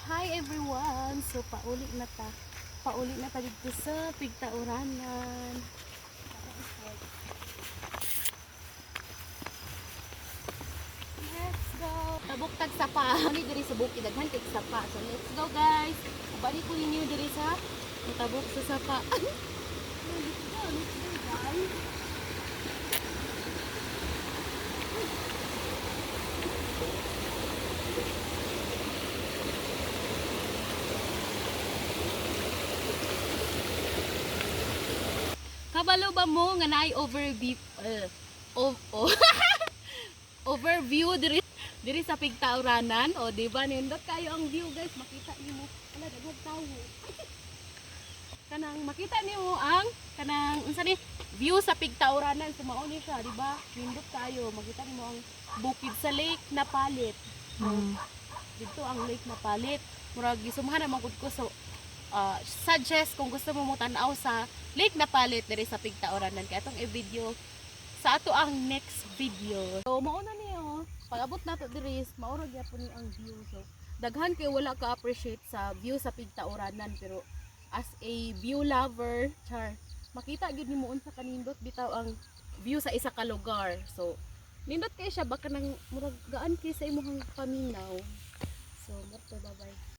Hi everyone! So pauli na ta dito sa Pigtauranan. Let's go! Tabok tag sapa. Ani diri sa bukid daghan kay sapa. So let's go guys. Balik ko ninyo diri sa tabok sa sapa. Let's go guys. Kabalo ba mo nga naay overview overview diri sa Pigtauranan, o di ba nindot kayo ang view guys, makita nimo ala daghang tawo. Kanang makita nimo ang kanang unsa ni view sa Pigtauranan, sumao ni siya, di ba? Nindot kayo, makita nimo ang bukid sa Lake Napalit. Dito ang Lake Napalit. Murag gisumahan naman gud ko, so suggest kung gusto mo tan-aw sa Lake Napalit diri sa Pigtauranan, kay atong i-video sa ato ang next video. So mao na niyo, pag-abot nato diri mauro gyapon ni ang view. So daghan kay wala ka appreciate sa view sa Pigtauranan, pero as a view lover, makita gyud nimo unsa kanindot bitaw ang view sa isa ka lugar. So nindot kay siya, baka nang murag gaan kay sa imong paminaw. So bye bye.